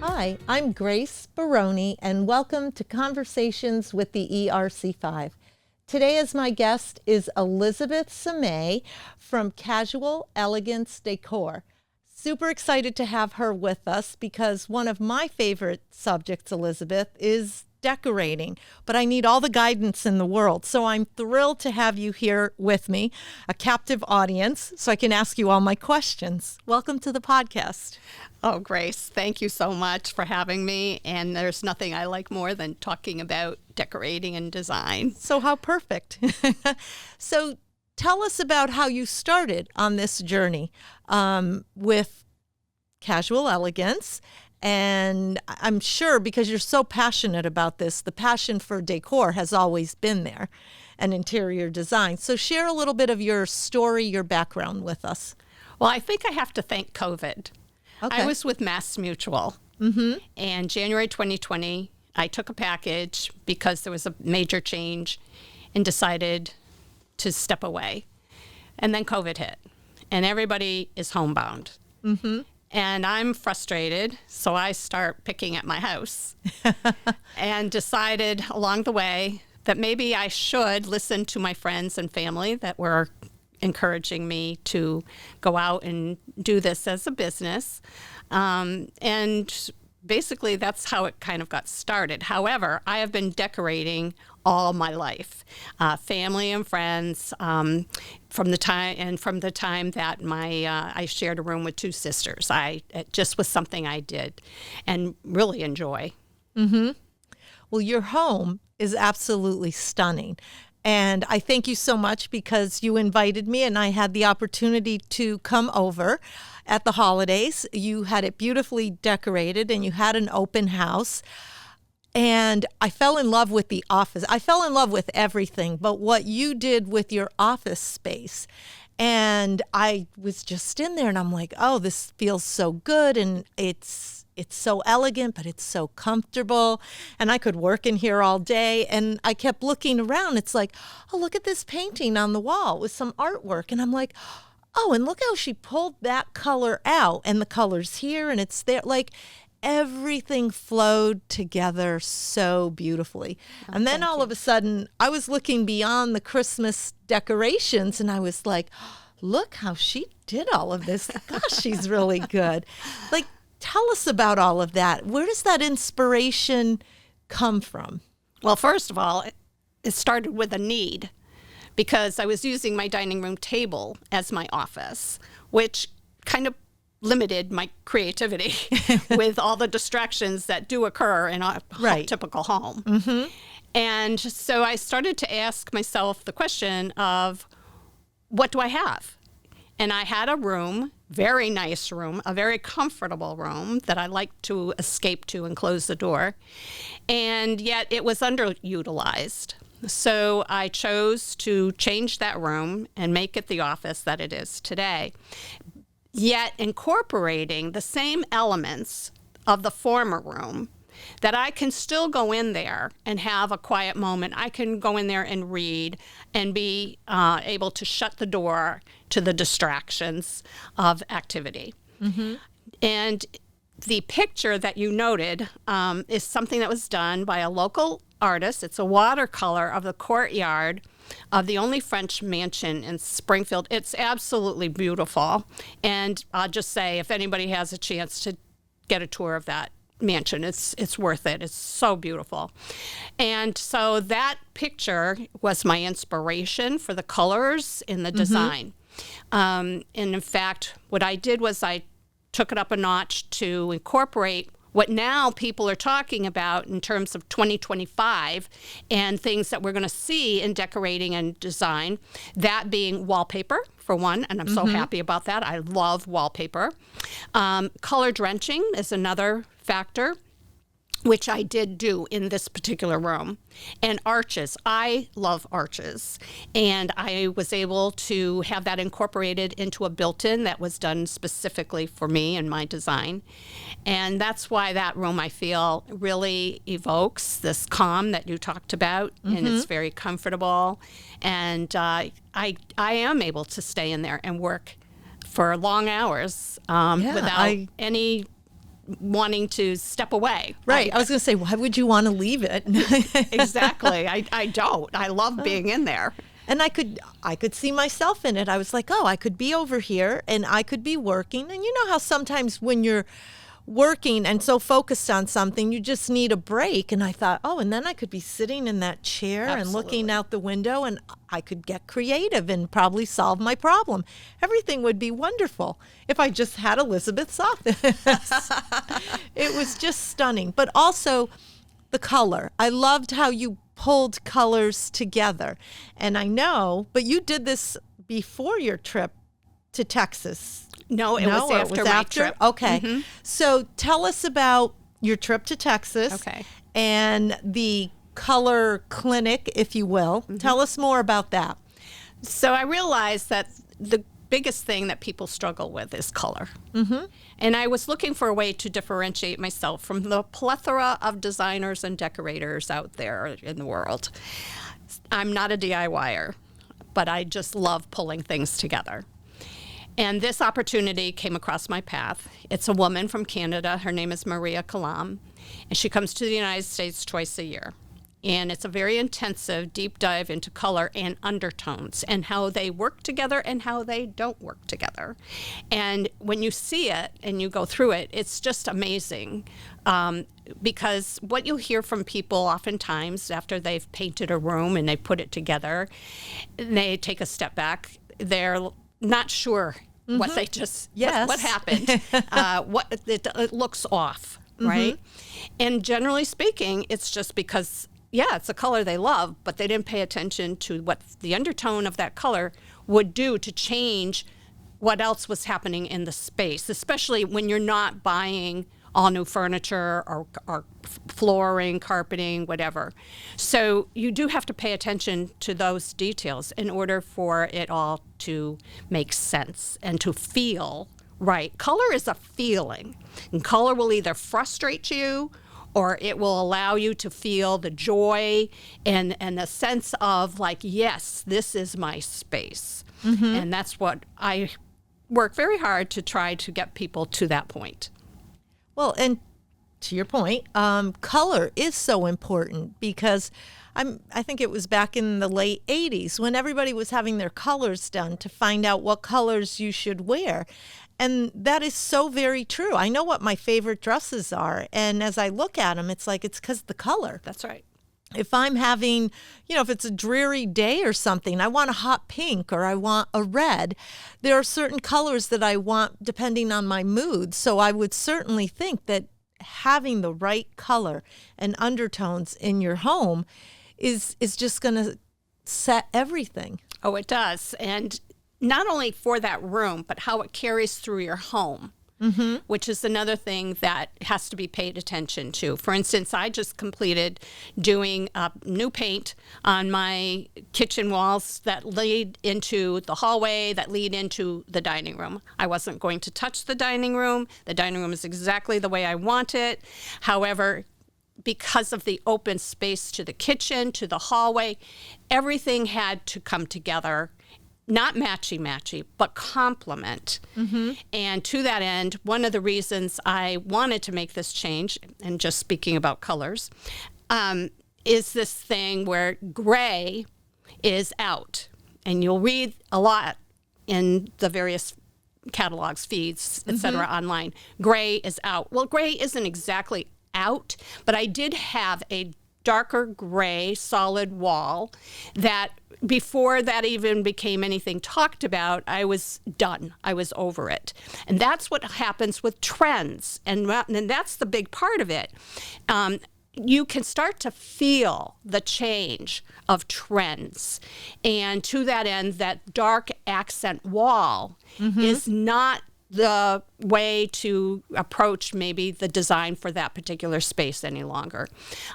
Hi, I'm Grace Baroni, and welcome to Conversations with the ERC5. Today, as my guest, is Elizabeth Samay from Casula Elegance Décor. Super excited to have her with us because one of my favorite subjects, Elizabeth, is decorating, but I need all the guidance in the world. So I'm thrilled to have you here with me, a captive audience, so I can ask you all my questions. Welcome to the podcast. Oh, Grace, thank you so much for having me. And there's nothing I like more than talking about decorating and design. So how perfect. So tell us about how you started on this journey with Casula Elegance. And I'm sure because you're so passionate about this, the passion for decor has always been there and interior design. So share a little bit of your story, your background with us. Well, I think I have to thank COVID. Okay. I was with Mass Mutual. And January 2020, I took a package because there was a major change and decided to step away. And then COVID hit, and everybody is homebound. And I'm frustrated, so I start picking at my house and decided along the way that maybe I should listen to my friends and family that were encouraging me to go out and do this as a business. And basically, that's how it kind of got started. However, I have been decorating all my life, family and friends, from the time that I shared a room with two sisters. It just was something I did and really enjoy. Well, your home is absolutely stunning. And I thank you so much because you invited me and I had the opportunity to come over at the holidays. You had it beautifully decorated and you had an open house. And I fell in love with the office. I fell in love with everything, but what you did with your office space. And I was just in there and I'm like, oh, this feels so good. And it's so elegant, but it's so comfortable. And I could work in here all day. And I kept looking around. It's like, oh, look at this painting on the wall with some artwork. And I'm like, oh, and look how she pulled that color out. And the color's here and it's there. Like, everything flowed together so beautifully. And then all of a sudden, I was looking beyond the Christmas decorations and I was like, look how she did all of this. Gosh, she's really good. Like, tell us about all of that. Where does that inspiration come from? Well, first of all, it started with a need because I was using my dining room table as my office, which kind of limited my creativity with all the distractions that do occur in a typical home. And so I started to ask myself the question of, what do I have? And I had a room, very nice room, a very comfortable room that I like to escape to and close the door. And yet it was underutilized. So I chose to change that room and make it the office that it is today, yet incorporating the same elements of the former room, that I can still go in there and have a quiet moment. I can go in there and read and be able to shut the door to the distractions of activity. And the picture that you noted is something that was done by a local artist. It's a watercolor of the courtyard of the only French mansion in Springfield. It's absolutely beautiful. And I'll just say, if anybody has a chance to get a tour of that mansion, it's worth it. It's so beautiful. And so that picture was my inspiration for the colors in the design. And in fact, what I did was I took it up a notch to incorporate what now people are talking about in terms of 2025 and things that we're going to see in decorating and design, that being wallpaper, for one, and I'm so happy about that. I love wallpaper. Color drenching is another factor. which I did do in this particular room, and arches. I love arches, and I was able to have that incorporated into a built-in that was done specifically for me and my design. And that's why that room, I feel, really evokes this calm that you talked about, and it's very comfortable. And I am able to stay in there and work for long hours without any wanting to step away. Right. I was going to say, why would you want to leave it? Exactly. I don't. I love being in there. And I could see myself in it. I was like, oh, I could be over here and I could be working. And you know how sometimes when you're working and so focused on something, you just need a break. And I thought, oh, and then I could be sitting in that chair and looking out the window, and I could get creative and probably solve my problem. Everything would be wonderful if I just had Elizabeth's office. It was just stunning. But also the color. I loved how you pulled colors together. And I know, but you did this before your trip to Texas. No, it was after my trip. Okay. So tell us about your trip to Texas. Okay. And the color clinic, if you will. Tell us more about that. So I realized that the biggest thing that people struggle with is color. And I was looking for a way to differentiate myself from the plethora of designers and decorators out there in the world. I'm not a DIYer, but I just love pulling things together. And this opportunity came across my path. It's a woman from Canada. Her name is Maria Kalam, and she comes to the United States twice a year. And it's a very intensive deep dive into color and undertones and how they work together and how they don't work together. And when you see it and you go through it, it's just amazing. Because what you'll hear from people oftentimes after they've painted a room and they put it together, and they take a step back, they're not sure what they just what happened. It looks off, right? And generally speaking, it's just because it's a color they love, but they didn't pay attention to what the undertone of that color would do to change what else was happening in the space, especially when you're not buying all new furniture or flooring, carpeting, whatever. So you do have to pay attention to those details in order for it all to make sense and to feel right. Color is a feeling, and color will either frustrate you or it will allow you to feel the joy and the sense of like, yes, this is my space. And that's what I work very hard to try to get people to that point. Well, and to your point, color is so important because I think it was back in the late 80s when everybody was having their colors done to find out what colors you should wear. And that is so very true. I know what my favorite dresses are. And as I look at them, it's like, it's because the color. That's right. If I'm having, if it's a dreary day or something, I want a hot pink or I want a red. There are certain colors that I want depending on my mood. So I would certainly think that having the right color and undertones in your home is just going to set everything. Oh, it does. And not only for that room, but how it carries through your home. Which is another thing that has to be paid attention to. For instance, I just completed doing new paint on my kitchen walls that lead into the hallway, that lead into the dining room. I wasn't going to touch the dining room. The dining room is exactly the way I want it. However, because of the open space to the kitchen, to the hallway, everything had to come together. Not matchy-matchy, but complement. And to that end, one of the reasons I wanted to make this change, and just speaking about colors, is this thing where gray is out. And you'll read a lot in the various catalogs, feeds, etc. online. Gray is out. Well, gray isn't exactly out, but I did have a darker gray solid wall that before that even became anything talked about, I was done. I was over it. And that's what happens with trends. And that's the big part of it. You can start to feel the change of trends. And to that end, that dark accent wall is not the way to approach maybe the design for that particular space any longer.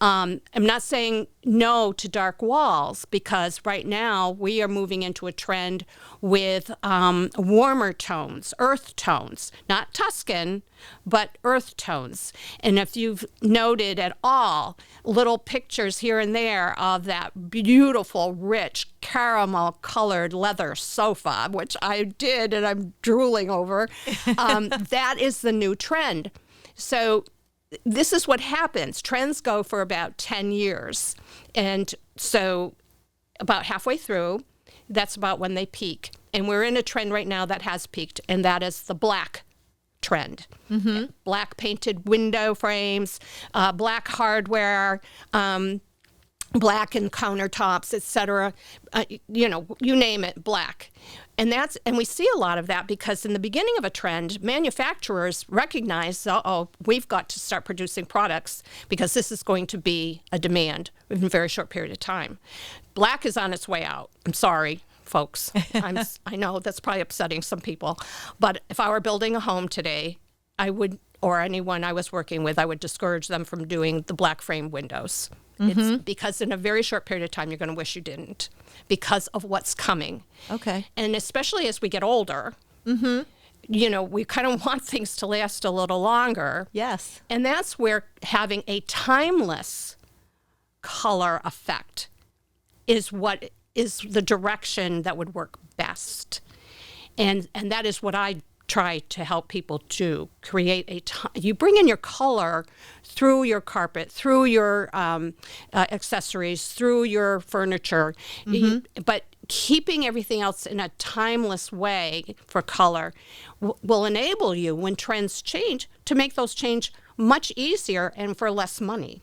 I'm not saying no to dark walls, because right now we are moving into a trend with warmer tones, earth tones, not Tuscan, but earth tones. And if you've noted at all, little pictures here and there of that beautiful, rich, caramel colored leather sofa, which I did and I'm drooling over, that is the new trend. So this is what happens. Trends go for about 10 years. And so about halfway through, that's about when they peak. And we're in a trend right now that has peaked, and that is the black trend. Mm-hmm. Black painted window frames, black hardware, black and countertops, etc. You name it, black. And we see a lot of that because in the beginning of a trend, manufacturers recognize, we've got to start producing products because this is going to be a demand in a very short period of time. Black is on its way out. I'm sorry, folks. I know that's probably upsetting some people, but if I were building a home today, I would, or anyone I was working with, I would discourage them from doing the black frame windows. Mm-hmm. It's because in a very short period of time, you're going to wish you didn't because of what's coming. Okay. And especially as we get older, mm-hmm. We kind of want things to last a little longer. Yes. And that's where having a timeless color effect is what is the direction that would work best. And that is what I try to help people do. Create you bring in your color through your carpet, through your accessories, through your furniture, mm-hmm. But keeping everything else in a timeless way for color will enable you, when trends change, to make those change much easier and for less money.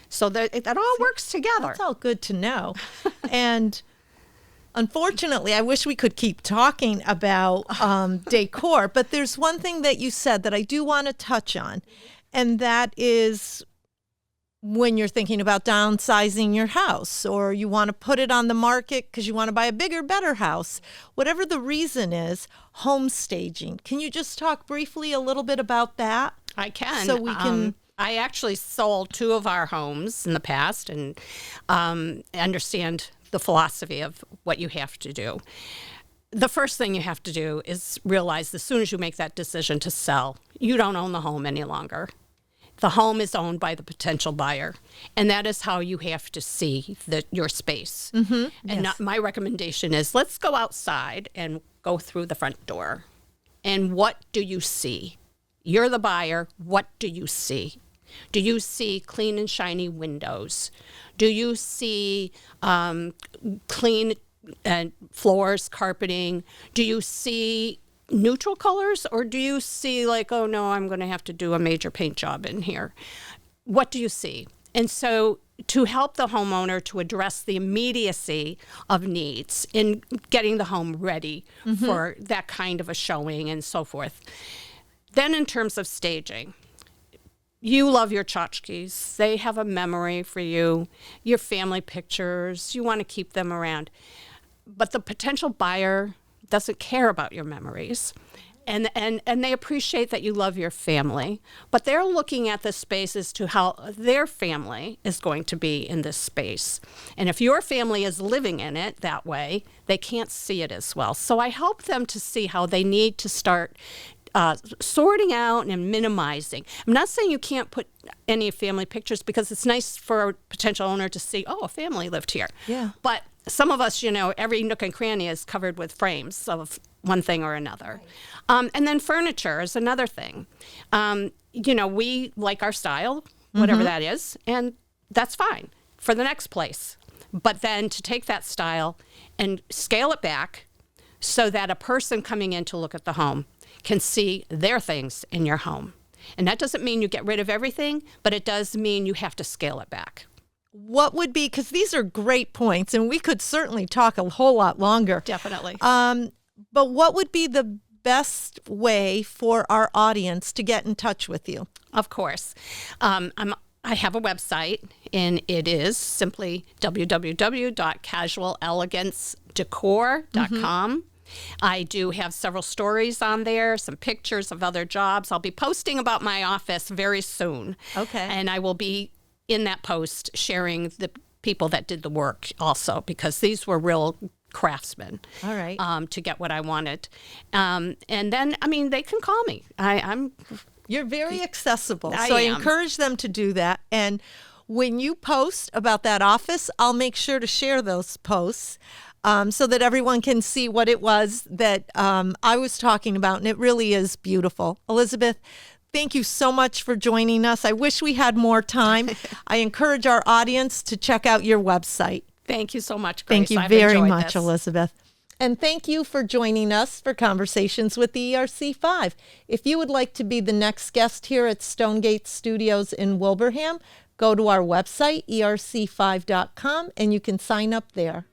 So that all works together. That's all good to know. And unfortunately, I wish we could keep talking about decor, but there's one thing that you said that I do want to touch on, and that is when you're thinking about downsizing your house, or you want to put it on the market because you want to buy a bigger, better house, whatever the reason is, home staging. Can you just talk briefly a little bit about that? I can. So we can... I actually sold 2 of our homes in the past and understand the philosophy of what you have to do. The first thing you have to do is realize as soon as you make that decision to sell, you don't own the home any longer. The home is owned by the potential buyer, and that is how you have to see your space. Mm-hmm. And yes. My recommendation is, let's go outside and go through the front door. And what do you see? You're the buyer. What do you see? Do you see clean and shiny windows? Do you see clean floors, carpeting? Do you see neutral colors, or do you see like, oh no, I'm going to have to do a major paint job in here? What do you see? And so to help the homeowner to address the immediacy of needs in getting the home ready mm-hmm. for that kind of a showing and so forth. Then in terms of staging, you love your tchotchkes. They have a memory for you. Your family pictures, you want to keep them around. But the potential buyer doesn't care about your memories. And they appreciate that you love your family. But they're looking at the space as to how their family is going to be in this space. And if your family is living in it that way, they can't see it as well. So I help them to see how they need to start sorting out and minimizing. I'm not saying you can't put any family pictures, because it's nice for a potential owner to see, oh, a family lived here. Yeah. But some of us, every nook and cranny is covered with frames of one thing or another. Right. And then furniture is another thing. We like our style, whatever mm-hmm. that is, and that's fine for the next place. But then to take that style and scale it back so that a person coming in to look at the home can see their things in your home. And that doesn't mean you get rid of everything, but it does mean you have to scale it back. What would be, because these are great points, and we could certainly talk a whole lot longer. Definitely. But what would be the best way for our audience to get in touch with you? Of course. I have a website, and it is simply www.casualelegancedecor.com. Mm-hmm. I do have several stories on there, some pictures of other jobs. I'll be posting about my office very soon. Okay. And I will be in that post sharing the people that did the work also, because these were real craftsmen. All right. To get what I wanted. And then, I mean, they can call me. I'm You're very accessible. I So I am. encourage them to do that. And when you post about that office, I'll make sure to share those posts so that everyone can see what it was that I was talking about. And it really is beautiful. Elizabeth, thank you so much for joining us. I wish we had more time. I encourage our audience to check out your website. Thank you so much, Grace. Thank you I've very enjoyed much, this. Elizabeth. And thank you for joining us for Conversations with the ERC5. If you would like to be the next guest here at Stonegate Studios in Wilbraham, go to our website, erc5.com, and you can sign up there.